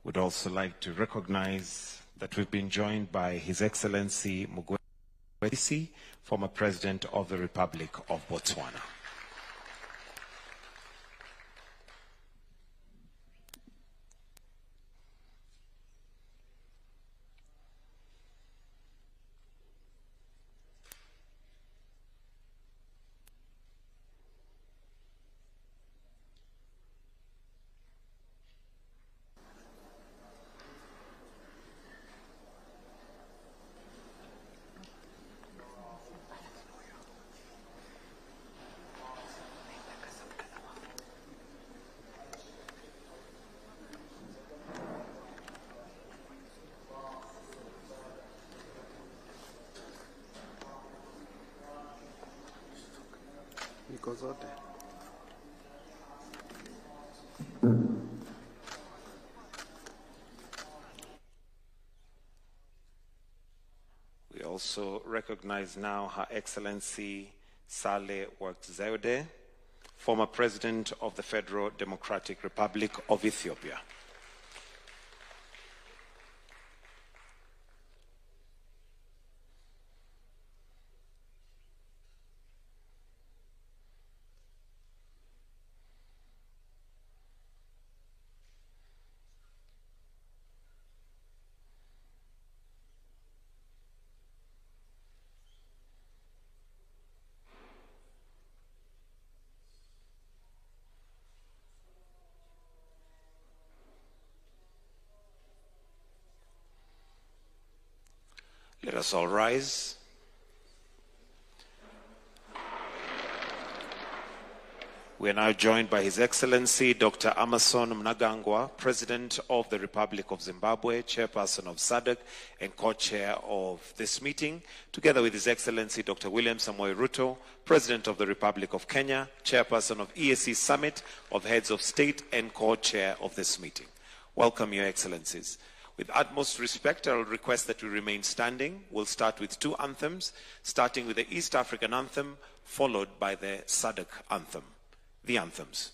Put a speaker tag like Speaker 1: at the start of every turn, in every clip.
Speaker 1: Would also like to recognize that we've been joined by His Excellency Mugwesi, former President of the Republic of Botswana. We also recognize now Her Excellency Sale Work-Zewde, former President of the Federal Democratic Republic of Ethiopia. Let us all rise. We are now joined by His Excellency Dr. Emmerson Mnangagwa, President of the Republic of Zimbabwe, Chairperson of SADC and Co-Chair of this meeting, together with His Excellency Dr. William Samoei Ruto, President of the Republic of Kenya, Chairperson of EAC Summit of Heads of State and Co-Chair of this meeting. Welcome, Your Excellencies. With utmost respect, I will request that we remain standing. We'll start with two anthems, starting with the East African anthem, followed by the SADC anthem. The anthems.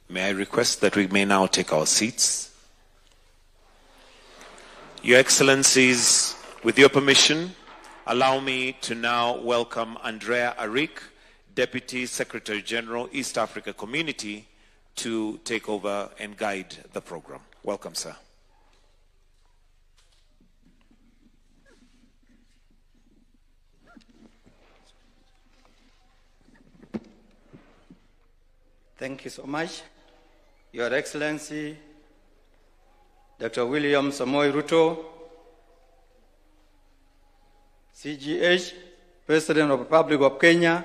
Speaker 1: May I request that we may now take our seats. Your Excellencies, with your permission, allow me to now welcome Andrea Arik, Deputy Secretary General, East Africa Community, to take over and guide the program. Welcome, sir.
Speaker 2: Thank you so much. Your Excellency, Dr. William Samoei Ruto, CGH, President of the Republic of Kenya,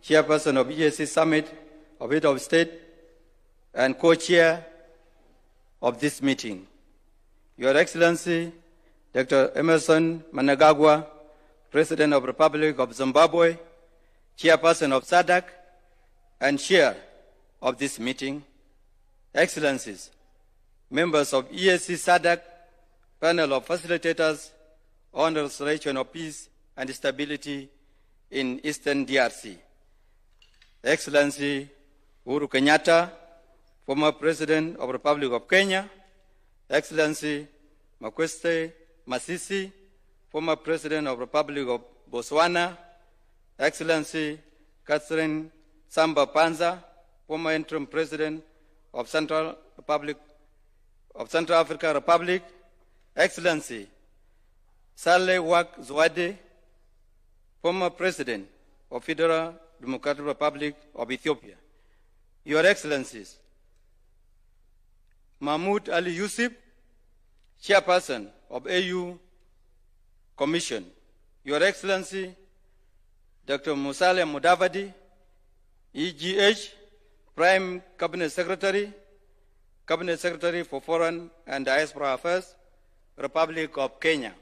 Speaker 2: Chairperson of EAC Summit of Head of State, and Co-Chair of this meeting. Your Excellency, Dr. Emerson Mnangagwa, President of the Republic of Zimbabwe, Chairperson of SADC, and Chair of this meeting. Excellencies, members of EAC-SADC panel of facilitators on the restoration of peace and stability in Eastern DRC. Excellency Uhuru Kenyatta, former President of the Republic of Kenya. Excellency Makweste Masisi, former President of the Republic of Botswana. Excellency Catherine Samba Panza, former interim President of Central African Republic. Excellency Saleh Wak Zwade, former President of Federal Democratic Republic of Ethiopia. Your Excellencies, Mahmoud Ali Yusuf, Chairperson of AU Commission. Your Excellency, Dr. Musalia Mudavadi, EGH, Prime Cabinet Secretary for Foreign and Diaspora Affairs, Republic of Kenya.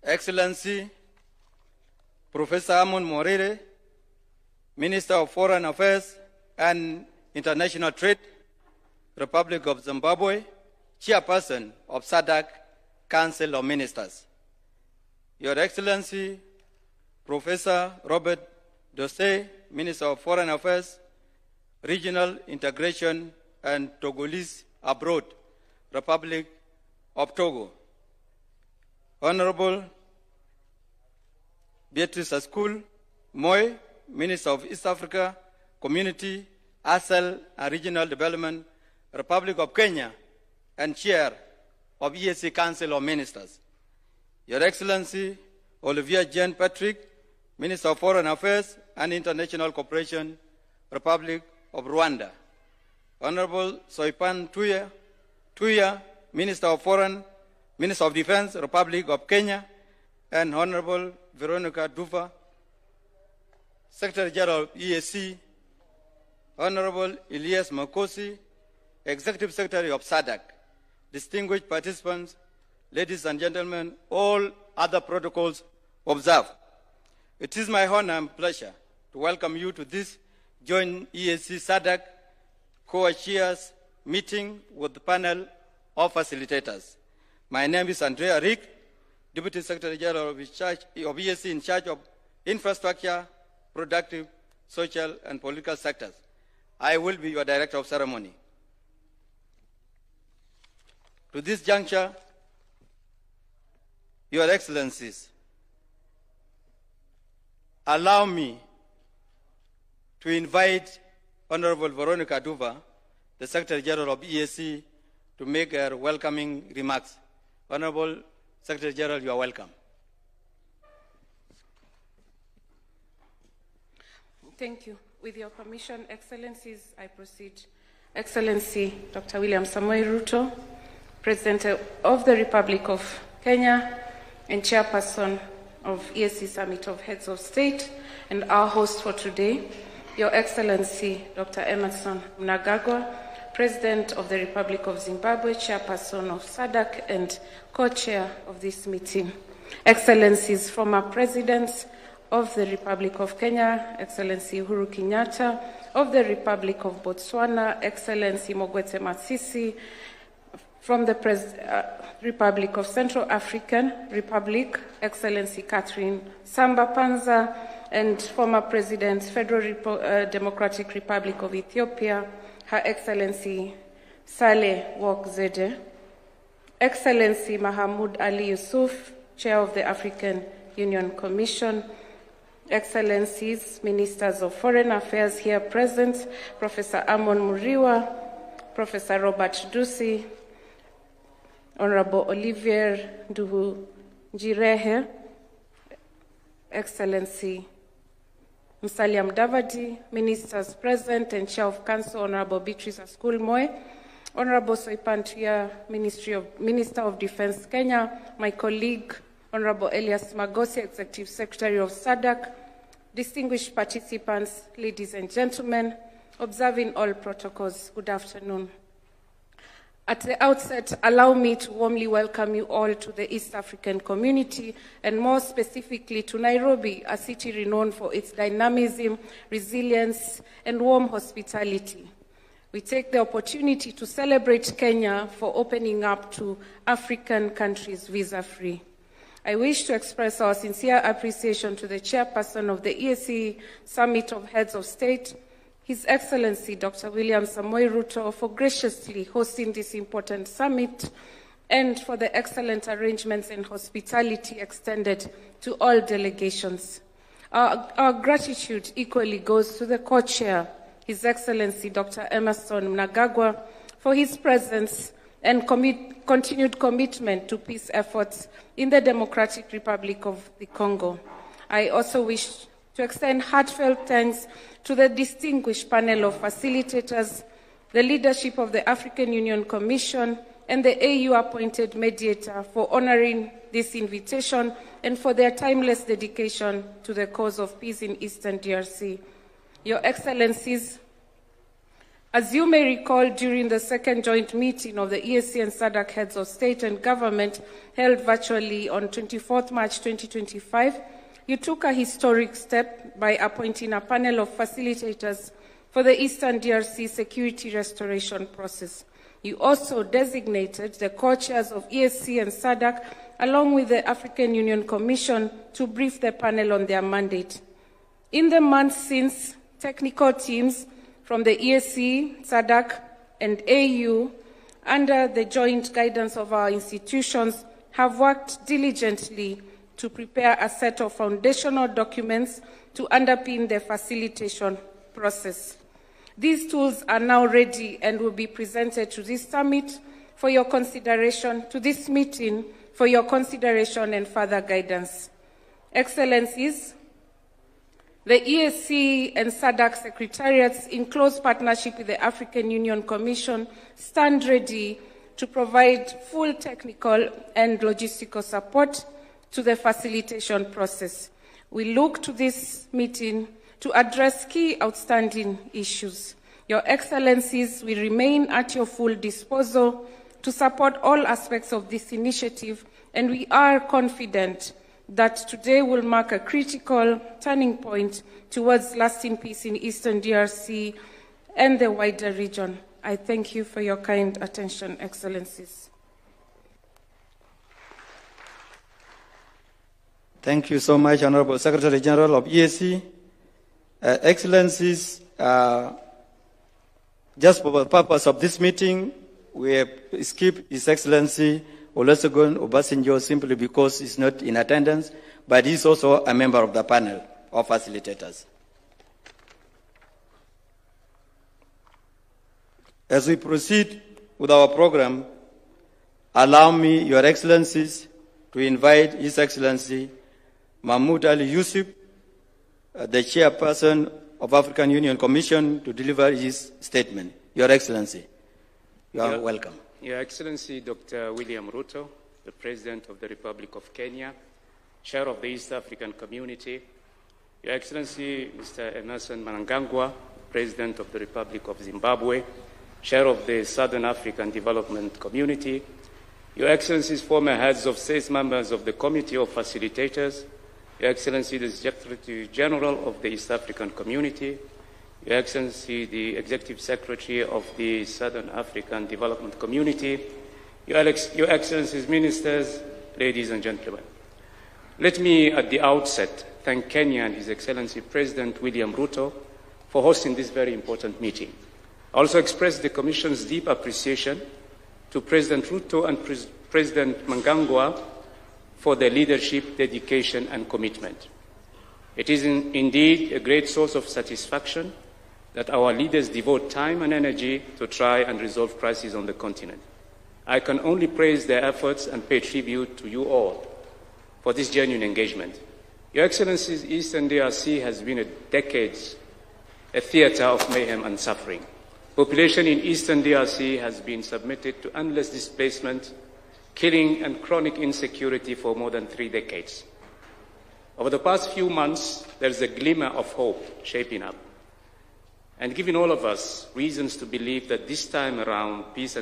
Speaker 2: Excellency, Professor Amon Morire, Minister of Foreign Affairs and International Trade, Republic of Zimbabwe, Chairperson of SADC Council of Ministers. Your Excellency, Professor Robert Dosey, Minister of Foreign Affairs, Regional Integration and Togolese Abroad, Republic of Togo. Honorable Beatrice Askul Moy, Minister of East Africa, Community, ASEL and Regional Development, Republic of Kenya, and Chair of EAC Council of Ministers. Your Excellency, Olivier Jean Patrick, Minister of Foreign Affairs and International Cooperation, Republic of Rwanda. Honorable Soipan Tuya, Minister of Defense, Republic of Kenya, and Honorable Veronica Duva, Secretary General of EAC, Honorable Elias Makosi, Executive Secretary of SADC, distinguished participants, ladies and gentlemen, all other protocols observed. It is my honor and pleasure to welcome you to this joint EAC-SADC co-chairs meeting with the panel of facilitators. My name is Andrea Rick, Deputy Secretary General of EAC in charge of infrastructure, productive, social, and political sectors. I will be your Director of Ceremony. To this juncture, Your Excellencies, allow me to invite Honorable Veronica Duva, the Secretary General of EAC, to make her welcoming remarks. Honorable Secretary General, you are welcome.
Speaker 3: Thank you. With your permission, Excellencies, I proceed. Excellency Dr. William Samoei Ruto, President of the Republic of Kenya and Chairperson of EAC Summit of Heads of State, and our host for today, Your Excellency Dr. Emerson Mnangagwa, President of the Republic of Zimbabwe, Chairperson of SADC and Co-Chair of this meeting. Excellencies, former Presidents of the Republic of Kenya, Excellency Uhuru Kenyatta, of the Republic of Botswana, Excellency Mogwete Masisi, from the Republic of Central African Republic, Excellency Catherine Samba Panza, and former President, Federal Democratic Republic of Ethiopia, Her Excellency Saleh Wak Zede, Excellency Mahmoud Ali Yusuf, Chair of the African Union Commission, Excellencies, Ministers of Foreign Affairs here present, Professor Amon Muriwa, Professor Robert Dusi, Honorable Olivier Nduhungirehe, Excellency Musalia Mudavadi, Ministers present, and Chair of Council, Honorable Beatrice Askul Moe, Honorable Soipantia, Minister of Defense Kenya, my colleague, Honorable Elias Magosi, Executive Secretary of SADC, distinguished participants, ladies and gentlemen, observing all protocols, good afternoon. At the outset, allow me to warmly welcome you all to the East African community, and more specifically to Nairobi, a city renowned for its dynamism, resilience, and warm hospitality. We take the opportunity to celebrate Kenya for opening up to African countries visa-free. I wish to express our sincere appreciation to the chairperson of the EAC Summit of Heads of State, His Excellency Dr. William Samoei Ruto, for graciously hosting this important summit and for the excellent arrangements and hospitality extended to all delegations. Our gratitude equally goes to the co-chair, His Excellency Dr. Emmerson Mnangagwa, for his presence and continued commitment to peace efforts in the Democratic Republic of the Congo. I also wish to extend heartfelt thanks to the distinguished panel of facilitators, the leadership of the African Union Commission, and the AU-appointed mediator for honoring this invitation and for their timeless dedication to the cause of peace in Eastern DRC. Your Excellencies, as you may recall, during the second joint meeting of the EAC and SADC heads of state and government held virtually on 24th March 2025, you took a historic step by appointing a panel of facilitators for the Eastern DRC security restoration process. You also designated the co-chairs of EAC and SADC, along with the African Union Commission, to brief the panel on their mandate. In the months since, technical teams from the EAC, SADC, and AU, under the joint guidance of our institutions, have worked diligently to prepare a set of foundational documents to underpin the facilitation process. These tools are now ready and will be presented to this summit for your consideration, to this meeting for your consideration and further guidance. Excellencies, the EAC and SADC secretariats, in close partnership with the African Union Commission, stand ready to provide full technical and logistical support to the facilitation process. We look to this meeting to address key outstanding issues. Your Excellencies, we remain at your full disposal to support all aspects of this initiative, and we are confident that today will mark a critical turning point towards lasting peace in Eastern DRC and the wider region. I thank you for your kind attention, Excellencies.
Speaker 2: Thank you so much, Honorable Secretary General of EAC. Excellencies, just for the purpose of this meeting, we have skipped His Excellency Olusegun Obasanjo simply because he's not in attendance, but he's also a member of the panel of facilitators. As we proceed with our program, allow me, Your Excellencies, to invite His Excellency Mahmoud Ali Yusuf, the chairperson of African Union Commission, to deliver his statement. Your Excellency, you are welcome.
Speaker 4: Your Excellency Dr. William Ruto, the President of the Republic of Kenya, Chair of the East African Community, Your Excellency Mr. Emmerson Mnangagwa, President of the Republic of Zimbabwe, Chair of the Southern African Development Community, Your Excellencies, former heads of state, members of the Committee of Facilitators, Your Excellency the Secretary General of the East African Community, Your Excellency the Executive Secretary of the Southern African Development Community, Your Excellencies Ministers, ladies and gentlemen. Let me at the outset thank Kenya and His Excellency President William Ruto for hosting this very important meeting. I also express the Commission's deep appreciation to President Ruto and President Mnangagwa for their leadership, dedication, and commitment. It is indeed a great source of satisfaction that our leaders devote time and energy to try and resolve crises on the continent. I can only praise their efforts and pay tribute to you all for this genuine engagement. Your Excellencies, Eastern DRC has been a decades a theater of mayhem and suffering. Population in Eastern DRC has been submitted to endless displacement, killing and chronic insecurity for more than 3 decades. Over the past few months, there's a glimmer of hope shaping up, and giving all of us reasons to believe that this time around, peace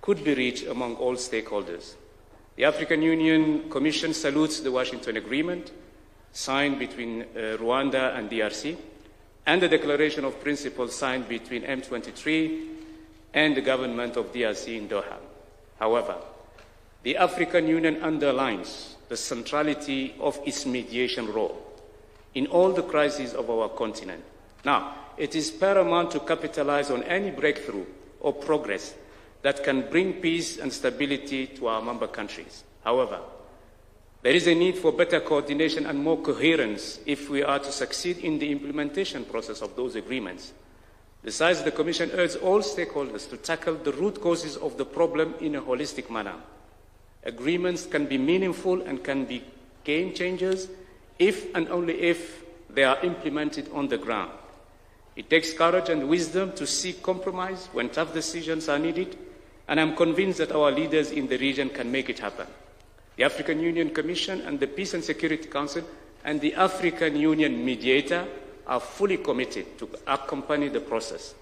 Speaker 4: could be reached among all stakeholders. The African Union Commission salutes the Washington Agreement, signed between Rwanda and DRC, and the Declaration of Principles signed between M23 and the government of DRC in Doha. However, the African Union underlines the centrality of its mediation role in all the crises of our continent. Now, it is paramount to capitalize on any breakthrough or progress that can bring peace and stability to our member countries. However, there is a need for better coordination and more coherence if we are to succeed in the implementation process of those agreements. Besides, the Commission urges all stakeholders to tackle the root causes of the problem in a holistic manner. Agreements can be meaningful and can be game changers if and only if they are implemented on the ground. It takes courage and wisdom to seek compromise when tough decisions are needed, and I'm convinced that our leaders in the region can make it happen. The African Union Commission and the Peace and Security Council and the African Union mediator are fully committed to accompany the process.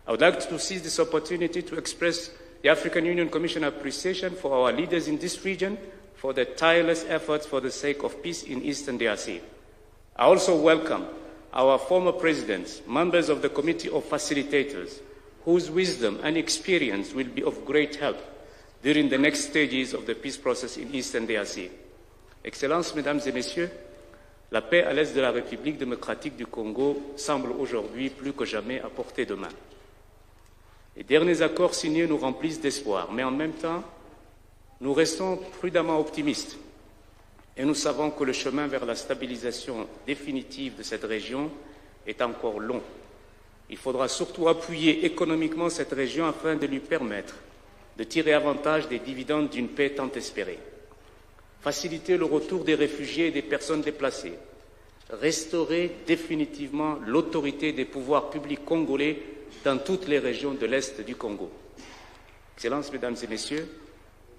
Speaker 4: I would like to seize this opportunity to express the African Union Commission appreciation for our leaders in this region for their tireless efforts for the sake of peace in Eastern DRC. I also welcome our former presidents, members of the Committee of Facilitators, whose wisdom and experience will be of great help during the next stages of the peace process in Eastern DRC. Excellences, Mesdames et Messieurs, la paix à l'est de la République démocratique du Congo semble aujourd'hui plus que jamais à portée de main. Les derniers accords signés nous remplissent d'espoir, mais en même temps, nous restons prudemment optimistes et nous savons que le chemin vers la stabilisation définitive de cette région est encore long. Il faudra surtout appuyer économiquement cette région afin de lui permettre de tirer avantage des dividendes d'une paix tant espérée. Faciliter le retour des réfugiés et des personnes déplacées. Restaurer définitivement l'autorité des pouvoirs publics congolais dans toutes les régions de l'Est du Congo. Excellences, Mesdames et Messieurs,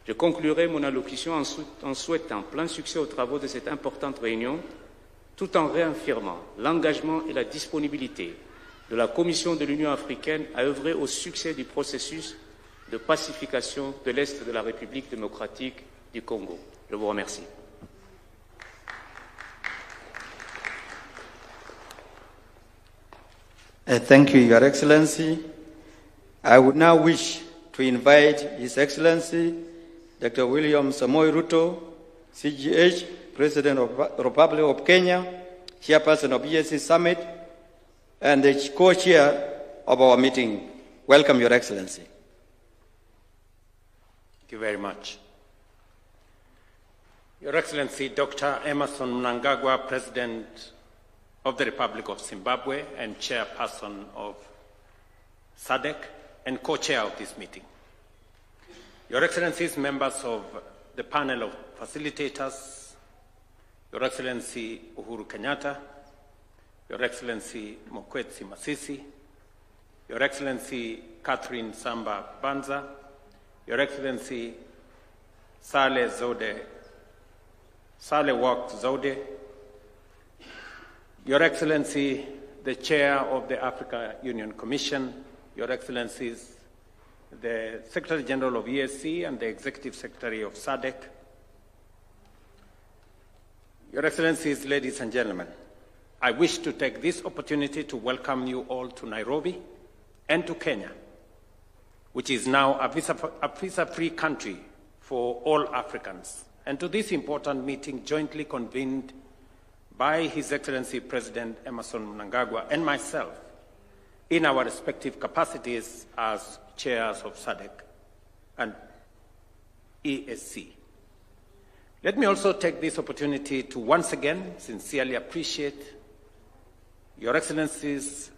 Speaker 4: je conclurai mon allocution en souhaitant plein succès aux travaux de cette importante réunion, tout en réaffirmant l'engagement et la disponibilité de la Commission de l'Union africaine à œuvrer au succès du processus de pacification de l'Est de la République démocratique du Congo. Je vous remercie.
Speaker 2: Thank you, Your Excellency. I would now wish to invite His Excellency Dr. William Samoei Ruto, CGH, President of the Republic of Kenya, Chairperson of EAC Summit, and the co-chair of our meeting. Welcome, Your Excellency.
Speaker 5: Thank you very much. Your Excellency, Dr. Emmerson Mnangagwa, President of the Republic of Zimbabwe and Chairperson of SADC and co-chair of this meeting. Your Excellencies, members of the panel of facilitators, Your Excellency Uhuru Kenyatta, Your Excellency Mokwetsi Masisi, Your Excellency Catherine Samba Banza, Your Excellency Saleh Wak Zode, Your Excellency, the Chair of the African Union Commission, Your Excellencies, the Secretary General of EAC and the Executive Secretary of SADC, Your Excellencies, ladies and gentlemen, I wish to take this opportunity to welcome you all to Nairobi and to Kenya, which is now a visa-free country for all Africans, and to this important meeting jointly convened by His Excellency President Emmerson Mnangagwa and myself in our respective capacities as chairs of SADC and EAC. Let me also take this opportunity to once again sincerely appreciate Your Excellencies,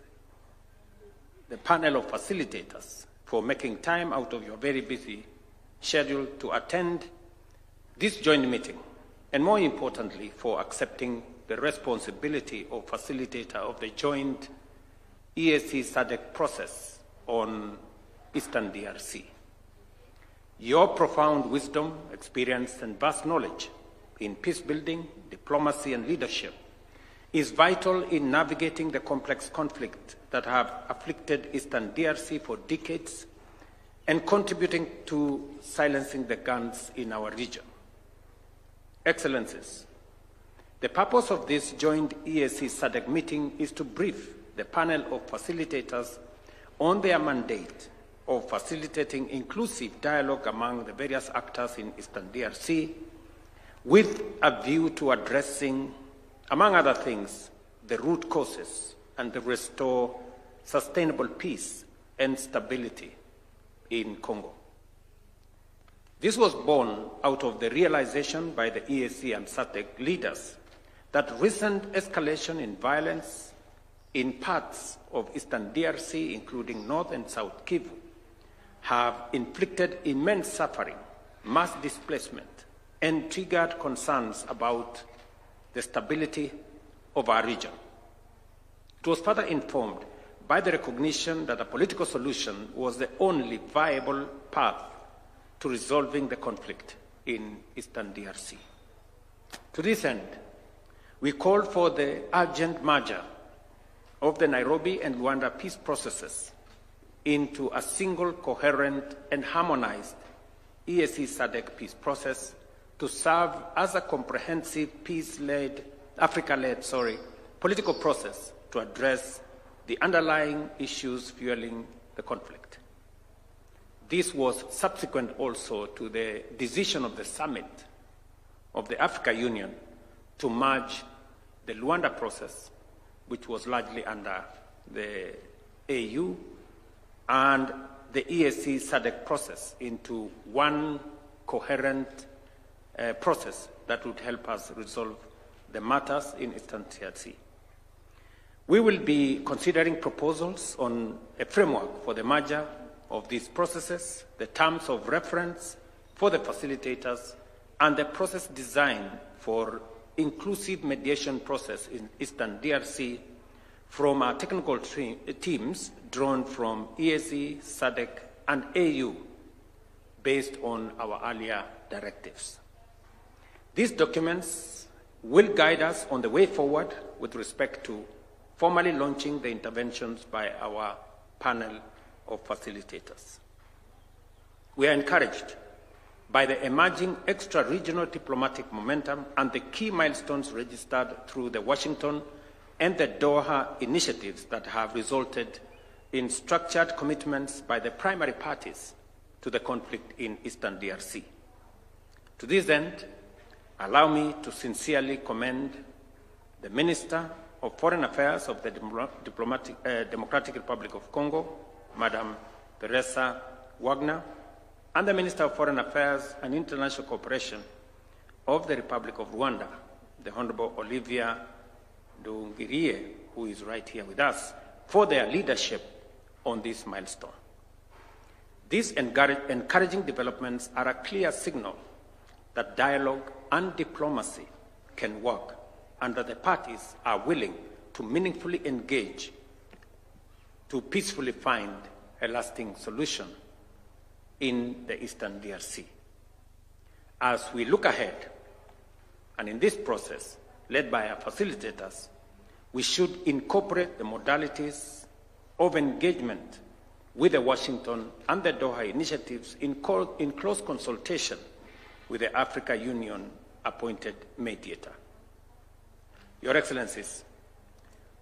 Speaker 5: the panel of facilitators, for making time out of your very busy schedule to attend this joint meeting, and more importantly, for accepting the the responsibility of facilitator of the joint EAC-SADC process on Eastern DRC. Your profound wisdom, experience, and vast knowledge in peace building, diplomacy, and leadership is vital in navigating the complex conflict that have afflicted Eastern DRC for decades and contributing to silencing the guns in our region. Excellencies, the purpose of this joint EAC-SADC meeting is to brief the panel of facilitators on their mandate of facilitating inclusive dialogue among the various actors in Eastern DRC with a view to addressing, among other things, the root causes and to restore sustainable peace and stability in Congo. This was born out of the realization by the EAC and SADC leaders that recent escalation in violence in parts of Eastern DRC, including North and South Kivu, have inflicted immense suffering, mass displacement, and triggered concerns about the stability of our region. It was further informed by the recognition that a political solution was the only viable path to resolving the conflict in Eastern DRC. To this end, we called for the urgent merger of the Nairobi and Luanda peace processes into a single, coherent, and harmonized EAC-SADC peace process to serve as a comprehensive Africa-led political process to address the underlying issues fueling the conflict. This was subsequent also to the decision of the summit of the Africa Union to merge the Luanda process, which was largely under the AU, and the EAC-SADC process into one coherent process that would help us resolve the matters in Eastern DRC. We will be considering proposals on a framework for the merger of these processes, the terms of reference for the facilitators, and the process design for inclusive mediation process in Eastern DRC from our technical teams drawn from EAC, SADC, and AU based on our earlier directives. These documents will guide us on the way forward with respect to formally launching the interventions by our panel of facilitators. We are encouraged by the emerging extra-regional diplomatic momentum and the key milestones registered through the Washington and the Doha initiatives that have resulted in structured commitments by the primary parties to the conflict in Eastern DRC. To this end, allow me to sincerely commend the Minister of Foreign Affairs of the Democratic Republic of Congo, Madam Teresa Wagner, and the Minister of Foreign Affairs and International Cooperation of the Republic of Rwanda, the Honorable Olivia Nduhungirehe, who is right here with us, for their leadership on this milestone. These encouraging developments are a clear signal that dialogue and diplomacy can work and that the parties are willing to meaningfully engage to peacefully find a lasting solution in the Eastern DRC. As we look ahead, and in this process, led by our facilitators, we should incorporate the modalities of engagement with the Washington and the Doha initiatives in close consultation with the Africa Union appointed mediator. Your Excellencies,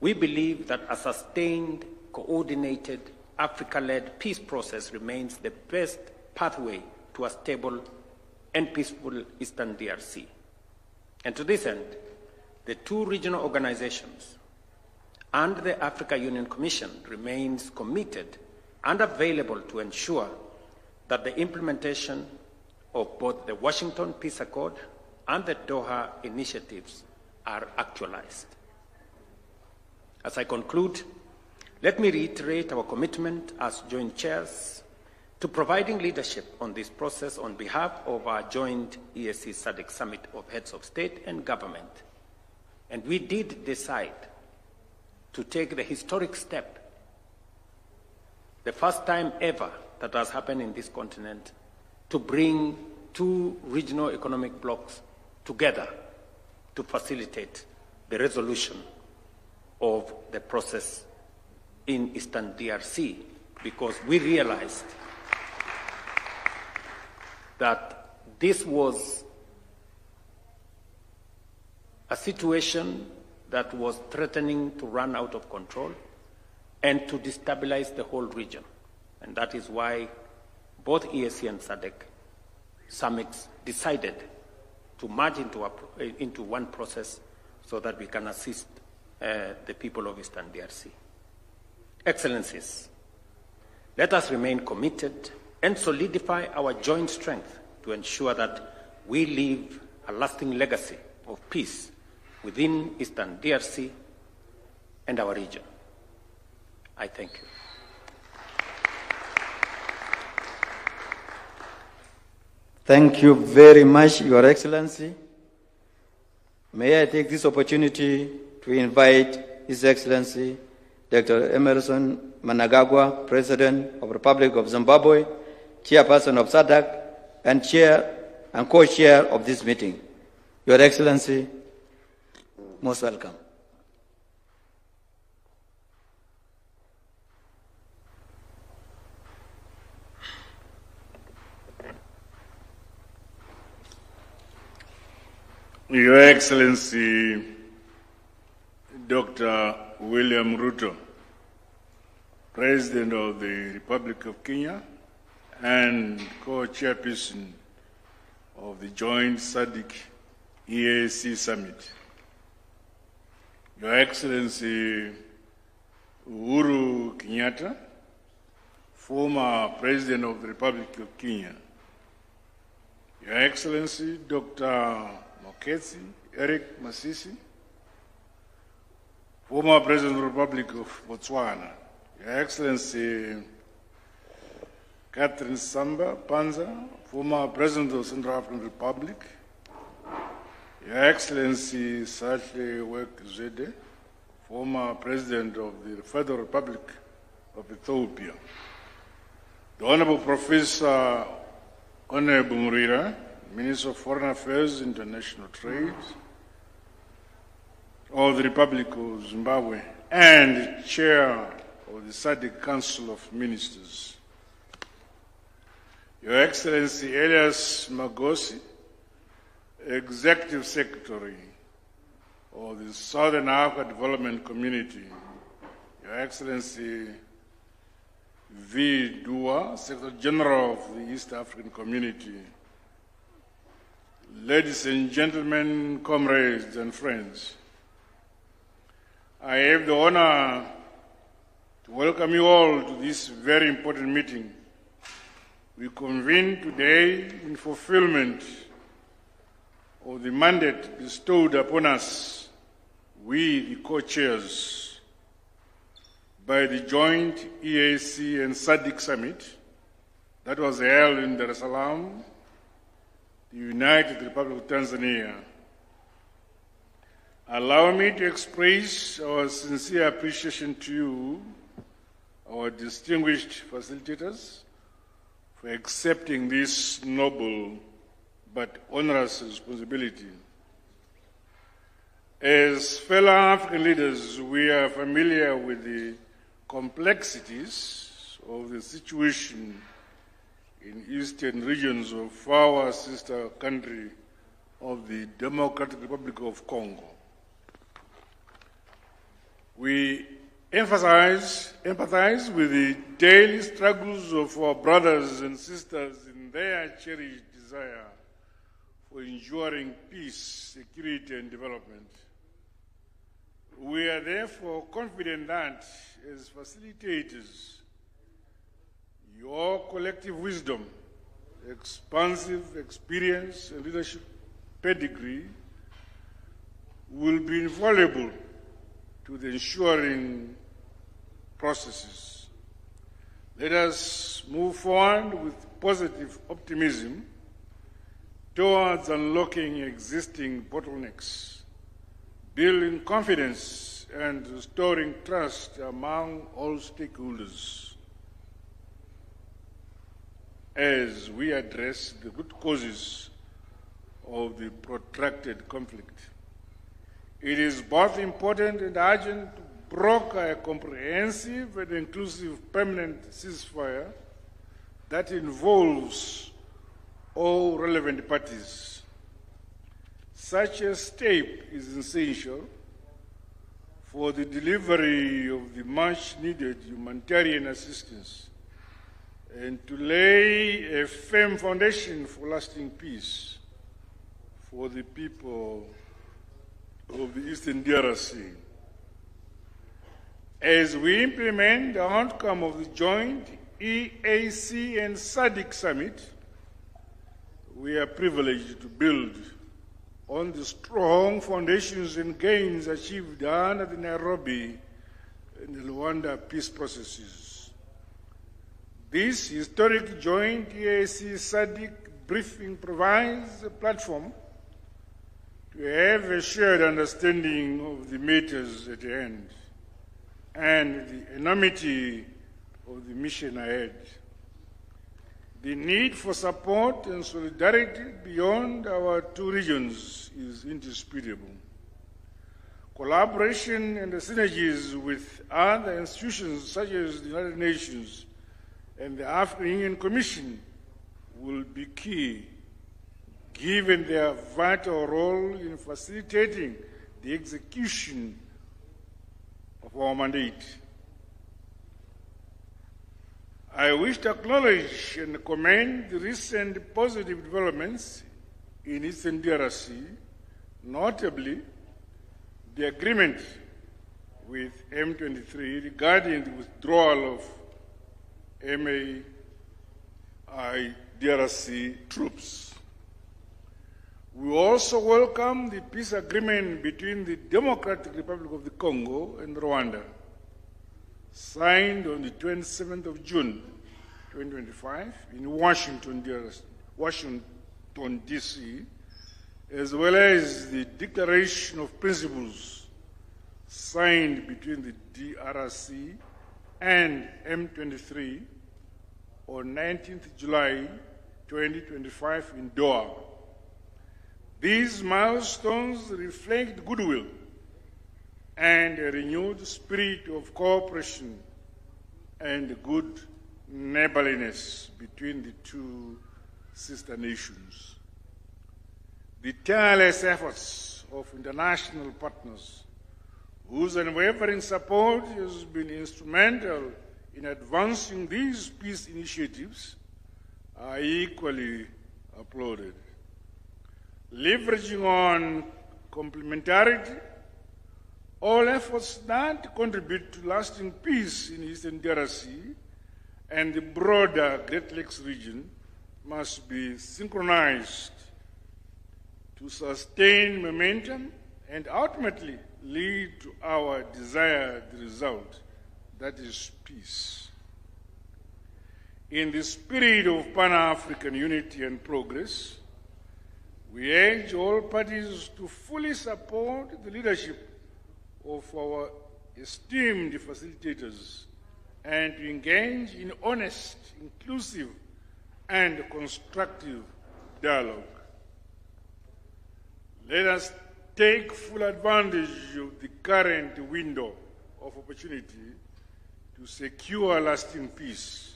Speaker 5: we believe that a sustained, coordinated, Africa-led peace process remains the best pathway to a stable and peaceful Eastern DRC. And to this end, the two regional organizations and the Africa Union Commission remains committed and available to ensure that the implementation of both the Washington Peace Accord and the Doha initiatives are actualized. As I conclude, let me reiterate our commitment as joint chairs to providing leadership on this process on behalf of our joint EAC-SADC Summit of Heads of State and Government. And we did decide to take the historic step, the first time ever that has happened in this continent, to bring two regional economic blocs together to facilitate the resolution of the process in Eastern DRC, because we realized that this was a situation that was threatening to run out of control and to destabilize the whole region. And that is why both EAC and SADC summits decided to merge into one process so that we can assist the people of Eastern DRC. Excellencies, let us remain committed and solidify our joint strength to ensure that we leave a lasting legacy of peace within Eastern DRC and our region. I thank you.
Speaker 2: Thank you very much, Your Excellency. May I take this opportunity to invite His Excellency Dr. Emerson Mnangagwa, President of the Republic of Zimbabwe, Chairperson of SADC, and Chair and Co-Chair of this meeting. Your Excellency, most welcome.
Speaker 6: Your Excellency, Dr. William Ruto, President of the Republic of Kenya and co-chairperson of the joint SADC EAC Summit. Your Excellency, Uhuru Kenyatta, former President of the Republic of Kenya. Your Excellency, Dr. Moketsi Eric Masisi, former President of the Republic of Botswana. Your Excellency, Catherine Samba Panza, former President of the Central African Republic. Your Excellency, Sahle-Work Zewde, former President of the Federal Republic of Ethiopia. The Honorable Professor Honorable Murira, Minister of Foreign Affairs, International Trade of the Republic of Zimbabwe, and Chair of the SADC Council of Ministers. Your Excellency Elias Magosi, Executive Secretary of the Southern Africa Development Community. Your Excellency V. Dua, Secretary General of the East African Community. Ladies and gentlemen, comrades and friends, I have the honor to welcome you all to this very important meeting. We convene today in fulfillment of the mandate bestowed upon us, we the co-chairs, by the joint EAC and SADC Summit that was held in Dar es Salaam, the United Republic of Tanzania. Allow me to express our sincere appreciation to you, our distinguished facilitators, for accepting this noble but onerous responsibility. As fellow African leaders, we are familiar with the complexities of the situation in eastern regions of our sister country of the Democratic Republic of Congo. We empathize with the daily struggles of our brothers and sisters in their cherished desire for enduring peace, security, and development. We are therefore confident that, as facilitators, your collective wisdom, expansive experience, and leadership pedigree will be invaluable to the ensuring processes. Let us move forward with positive optimism towards unlocking existing bottlenecks, building confidence and restoring trust among all stakeholders as we address the root causes of the protracted conflict. It is both important and urgent to broker a comprehensive and inclusive permanent ceasefire that involves all relevant parties. Such a step is essential for the delivery of the much-needed humanitarian assistance and to lay a firm foundation for lasting peace for the people of the Eastern DRC. As we implement the outcome of the joint EAC and SADC summit, we are privileged to build on the strong foundations and gains achieved under the Nairobi and the Rwanda peace processes. This historic joint EAC-SADC briefing provides a platform to have a shared understanding of the matters at hand and the enormity of the mission ahead. The need for support and solidarity beyond our two regions is indisputable. Collaboration and the synergies with other institutions such as the United Nations and the African Union Commission will be key, given their vital role in facilitating the execution of our mandate. I wish to acknowledge and commend the recent positive developments in Eastern DRC, notably the agreement with M23 regarding the withdrawal of DRC troops. We also welcome the peace agreement between the Democratic Republic of the Congo and Rwanda, signed on the 27th of June, 2025, in Washington, D.C., as well as the Declaration of Principles signed between the DRC and M23 on 19th July, 2025 in Doha. These milestones reflect goodwill and a renewed spirit of cooperation and good neighborliness between the two sister nations. The tireless efforts of international partners, whose unwavering support has been instrumental in advancing these peace initiatives, are equally applauded. Leveraging on complementarity, all efforts that contribute to lasting peace in Eastern DRC and the broader Great Lakes region must be synchronized to sustain momentum and ultimately lead to our desired result, that is peace. In the spirit of Pan-African unity and progress, we urge all parties to fully support the leadership of our esteemed facilitators and to engage in honest, inclusive, and constructive dialogue. Let us take full advantage of the current window of opportunity to secure lasting peace,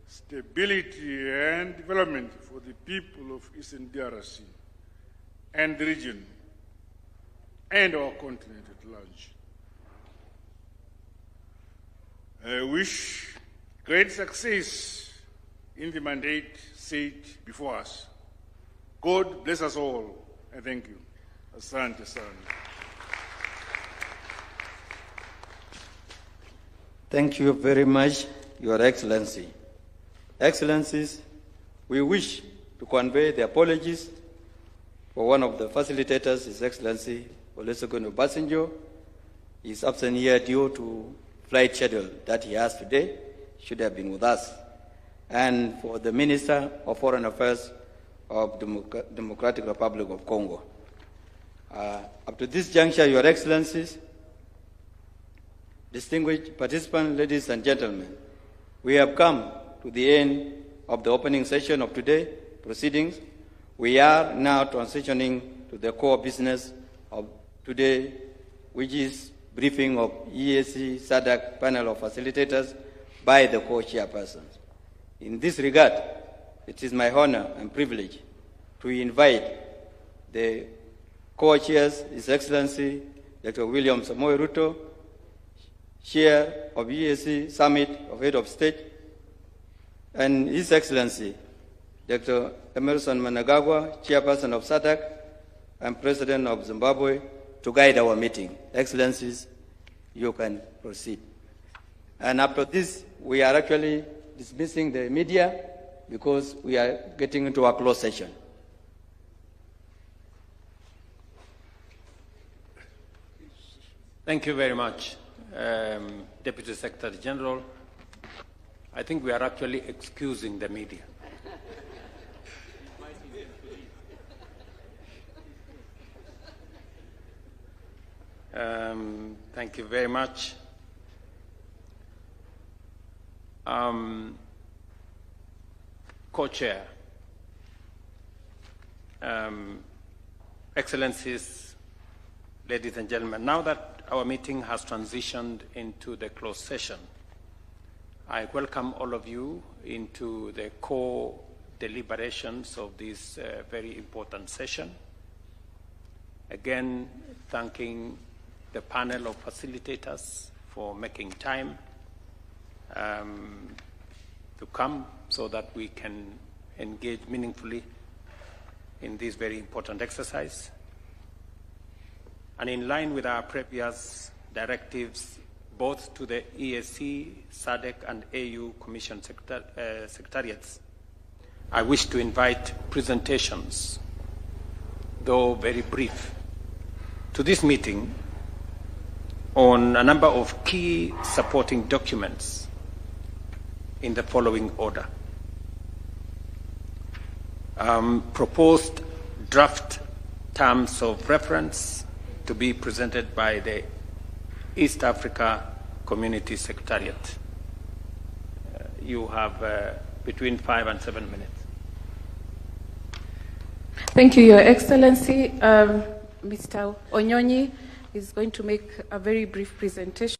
Speaker 6: stability, and development for the people of Eastern DRC and the region and our continent at large. I wish great success in the mandate set before us. God bless us all, and thank you. Asante sana.
Speaker 2: Thank you very much, Your Excellency. Excellencies, we wish to convey the apologies for one of the facilitators, His Excellency Olusegun Obasanjo. He is absent here due to flight schedule that he has today, should have been with us. And for the Minister of Foreign Affairs of Democratic Republic of Congo. Up to this juncture, Your Excellencies, distinguished participants, ladies and gentlemen, we have come to the end of the opening session of today's proceedings. We are now transitioning to the core business of today, which is briefing of EAC-SADC panel of facilitators by the co-chairpersons. In this regard, it is my honor and privilege to invite the co-chairs, His Excellency Dr. William Samoei Ruto, Chair of EAC Summit of Head of State, and His Excellency Dr. Emerson Mnangagwa, Chairperson of SADC and President of Zimbabwe, to guide our meeting. Excellencies, you can proceed. And after this, we are actually dismissing the media because we are getting into a closed session.
Speaker 5: Thank you very much, Deputy Secretary General. I think we are actually excusing the media. Thank you very much. Co-chair, Excellencies, ladies and gentlemen, now that our meeting has transitioned into the closed session, I welcome all of you into the core deliberations of this very important session. Again, thanking the panel of facilitators for making time to come so that we can engage meaningfully in this very important exercise. And in line with our previous directives, both to the EAC, SADC, and AU Commission Secretariats, I wish to invite presentations, though very brief, to this meeting on a number of key supporting documents in the following order. Proposed draft terms of reference to be presented by the East Africa Community Secretariat. You have between 5 and 7 minutes.
Speaker 3: Thank you, Your Excellency. Mr. Onyonyi is going to make a very brief presentation.